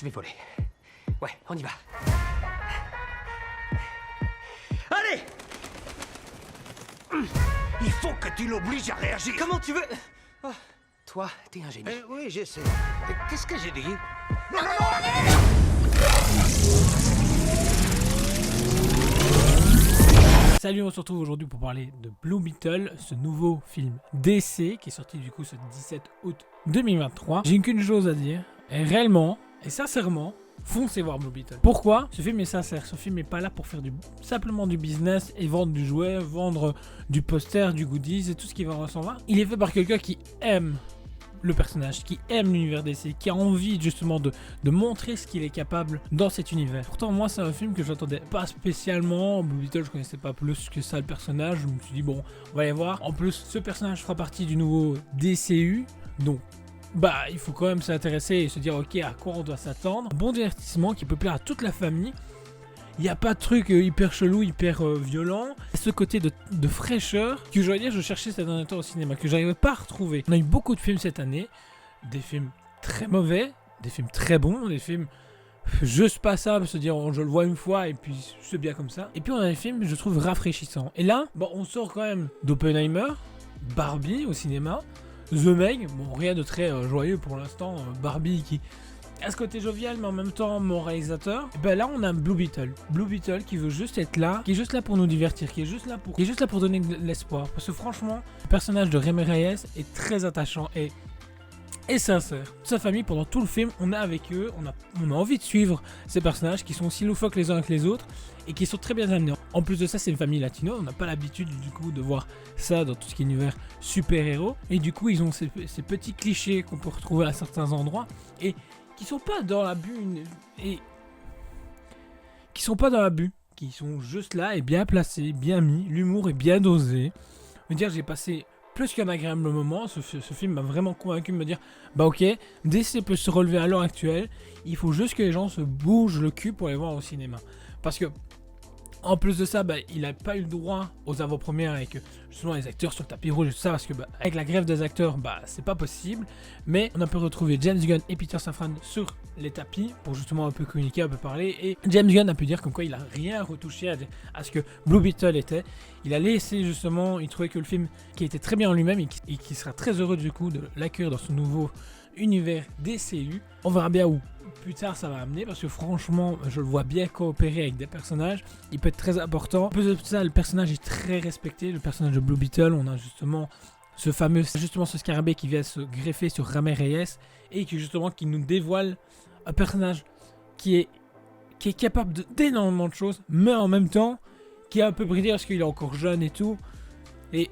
je vais voler. Ouais, on y va. Allez! Il faut que tu l'obliges à réagir. Comment tu veux... Oh, toi, t'es un génie. Oui, je sais. Qu'est-ce que j'ai dit? Salut, on se retrouve aujourd'hui pour parler de Blue Beetle, ce nouveau film DC qui est sorti du coup ce 17 août 2023. J'ai qu'une chose à dire, et réellement, et sincèrement, foncez voir Blue Beetle. Pourquoi? Ce film est sincère, ce film n'est pas là pour faire simplement du business et vendre du jouet, vendre du poster, du goodies et tout ce qui va ressembler. Il est fait par quelqu'un qui aime le personnage, qui aime l'univers DC, qui a envie justement de montrer ce qu'il est capable dans cet univers. Pourtant moi c'est un film que j'attendais pas spécialement. Blue Beetle je connaissais pas plus que ça le personnage, je me suis dit bon on va aller voir. En plus ce personnage fera partie du nouveau DCU, donc bah il faut quand même s'intéresser et se dire ok à quoi on doit s'attendre. Un bon divertissement qui peut plaire à toute la famille. Il n'y a pas de truc hyper chelou, hyper violent. Ce côté de fraîcheur que j'aurais dire je cherchais ces derniers temps au cinéma, que j'arrivais pas à retrouver. On a eu beaucoup de films cette année, des films très mauvais, des films très bons, des films juste passables, se dire je le vois une fois et puis c'est bien comme ça. Et puis on a des films je trouve rafraîchissants. Et là, bon, on sort quand même d'Oppenheimer, Barbie au cinéma, The Meg, bon rien de très joyeux pour l'instant, Barbie qui... à ce côté jovial mais en même temps mon réalisateur, et ben là on a Blue Beetle qui veut juste être là, qui est juste là pour nous divertir, qui est juste là pour donner de l'espoir, parce que franchement le personnage de Rami Reyes est très attachant et sincère. Toute sa famille pendant tout le film, on est avec eux, on a envie de suivre ces personnages qui sont aussi loufoques les uns avec les autres et qui sont très bien amenés. En plus de ça c'est une famille latino, on n'a pas l'habitude du coup de voir ça dans tout ce qui est univers super-héros, et du coup ils ont ces petits clichés qu'on peut retrouver à certains endroits et qui sont pas dans l'abus et qui sont pas dans l'abus, qui sont juste là et bien placés, bien mis, l'humour est bien dosé. Je veux dire, j'ai passé plus qu'un agréable moment, ce film m'a vraiment convaincu de me dire bah ok, DC peut se relever à l'heure actuelle, il faut juste que les gens se bougent le cul pour aller voir au cinéma. Parce que en plus de ça, bah, il n'a pas eu le droit aux avant-premières avec justement les acteurs sur le tapis rouge et tout ça, parce que bah, avec la grève des acteurs, bah, c'est pas possible. Mais on a pu retrouver James Gunn et Peter Safran sur les tapis pour justement un peu communiquer, un peu parler. Et James Gunn a pu dire comme quoi il n'a rien retouché à ce que Blue Beetle était. Il a laissé justement, il trouvait que le film qui était très bien en lui-même et qui sera très heureux du coup de l'accueillir dans ce nouveau univers DCU. On verra bien où plus tard ça va amener, parce que franchement je le vois bien coopérer avec des personnages, il peut être très important. En plus de ça le personnage est très respecté, le personnage de Blue Beetle. On a justement ce scarabée qui vient se greffer sur Rami Reyes et qui nous dévoile un personnage qui est capable d'énormément de choses, mais en même temps qui est un peu bridé parce qu'il est encore jeune et tout. Et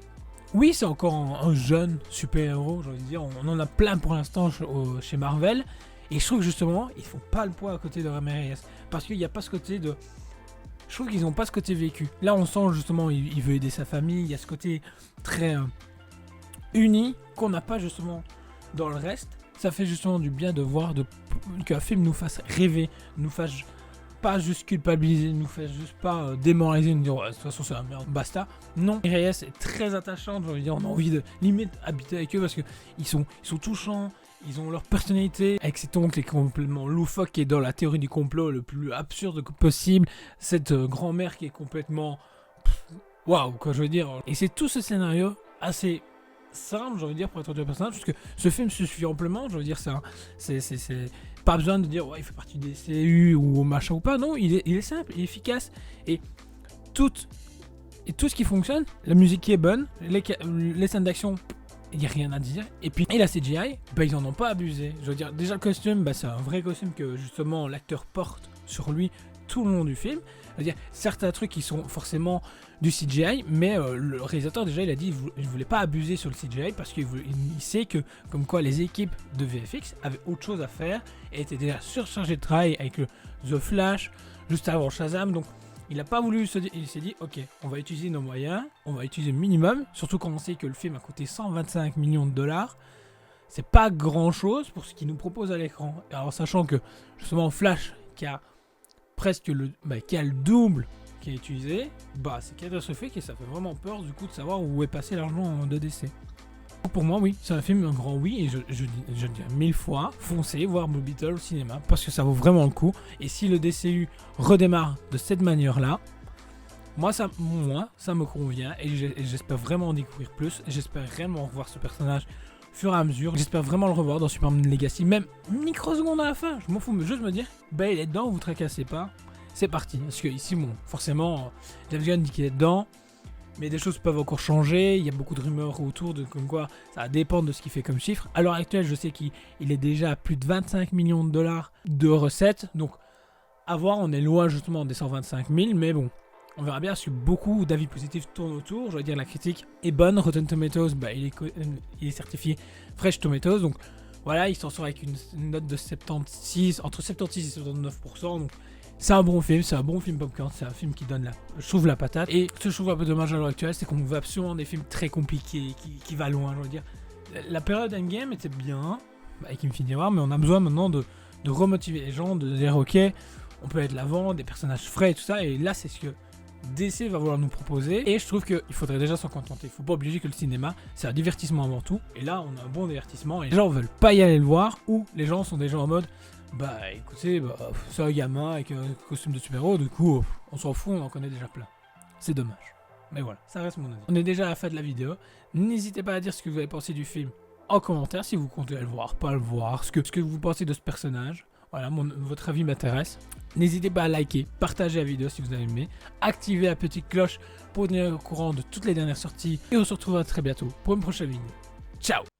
oui, c'est encore un jeune super-héros, j'ai envie de dire. On en a plein pour l'instant chez Marvel. Et je trouve que justement, ils font pas le poids à côté de Rami Reyes. Parce qu'il n'y a pas ce côté de... Je trouve qu'ils n'ont pas ce côté vécu. Là, on sent justement, il veut aider sa famille. Il y a ce côté très uni qu'on n'a pas justement dans le reste. Ça fait justement du bien de voir qu'un film nous fasse rêver, nous fasse pas juste culpabiliser, nous fasse juste pas démoraliser, nous dire ouais, de toute façon c'est la merde, basta. Non, Reyes est très attachante, j'ai envie de dire, on a envie de limite habiter avec eux parce que ils sont touchants, ils ont leur personnalité, avec cet oncle qui est complètement loufoque, qui est dans la théorie du complot le plus absurde possible, cette grand-mère qui est complètement waouh, quoi, je veux dire. Et c'est tout ce scénario assez simple, j'ai envie de dire, pour introduire le personnage, parce que ce film se suffit amplement, je veux dire, c'est pas besoin de dire ouais il fait partie des CU ou machin ou pas, non, il est simple, il est efficace, et tout ce qui fonctionne, la musique qui est bonne, les scènes d'action, il n'y a rien à dire, et puis et la CGI, bah ils en ont pas abusé, je veux dire, déjà le costume, bah c'est un vrai costume que justement l'acteur porte sur lui tout le long du film. C'est-à-dire certains trucs qui sont forcément du CGI, mais le réalisateur déjà il a dit qu'il ne voulait pas abuser sur le CGI parce qu'il sait que comme quoi les équipes de VFX avaient autre chose à faire et étaient déjà surchargées de travail avec le The Flash juste avant Shazam. Donc il n'a pas voulu il s'est dit ok, on va utiliser nos moyens, on va utiliser le minimum, surtout quand on sait que le film a coûté 125 millions de dollars. C'est pas grand chose pour ce qu'il nous propose à l'écran. Alors sachant que justement Flash qui a presque qui a le double qui est utilisé, bah c'est catastrophique et ça fait vraiment peur du coup de savoir où est passé l'argent de DC. pour moi, oui, c'est un film, un grand oui, et je dis 1000 fois, foncez voir Blue Beetle au cinéma, parce que ça vaut vraiment le coup. Et si le DCU redémarre de cette manière-là, moi, ça me convient, et j'espère vraiment en découvrir plus. J'espère réellement revoir ce personnage au fur et à mesure. J'espère vraiment le revoir dans Superman Legacy, même microseconde à la fin, je m'en fous, mais juste me dire, bah il est dedans, vous tracassez pas, c'est parti. Parce que ici, bon, forcément, James Gunn dit qu'il est dedans, mais des choses peuvent encore changer, il y a beaucoup de rumeurs autour de comme quoi ça va dépendre de ce qu'il fait comme chiffre. À l'heure actuelle, je sais qu'il est déjà à plus de 25 millions de dollars de recettes, donc à voir, on est loin justement des 125 000, mais bon, on verra bien, parce que beaucoup d'avis positifs tournent autour. Je veux dire, la critique est bonne. Rotten Tomatoes, bah, il est certifié Fresh Tomatoes. Donc voilà, il s'en sort avec une note de 76, entre 76 et 79%. Donc c'est un bon film, popcorn. C'est un film qui donne je trouve la patate. Et ce que je trouve un peu dommage à l'heure actuelle, c'est qu'on veut absolument des films très compliqués, qui va loin. Je veux dire, la période Endgame était bien, et qui me finit voir, mais on a besoin maintenant de remotiver les gens, de dire ok, on peut être de l'avant, des personnages frais et tout ça. Et là, c'est ce que DC va vouloir nous proposer, et je trouve qu'il faudrait déjà s'en contenter. Il faut pas obliger que le cinéma, c'est un divertissement avant tout, et là on a un bon divertissement, et les gens veulent pas y aller le voir, ou les gens sont déjà en mode, bah écoutez, c'est un gamin avec un costume de super-héros, du coup on s'en fout, on en connaît déjà plein. C'est dommage. Mais voilà, ça reste mon avis. On est déjà à la fin de la vidéo, n'hésitez pas à dire ce que vous avez pensé du film en commentaire, si vous comptez le voir, pas le voir, ce que vous pensez de ce personnage. Voilà, votre avis m'intéresse. N'hésitez pas à liker, partager la vidéo si vous avez aimé, activer la petite cloche pour tenir au courant de toutes les dernières sorties. Et on se retrouvera très bientôt pour une prochaine vidéo. Ciao!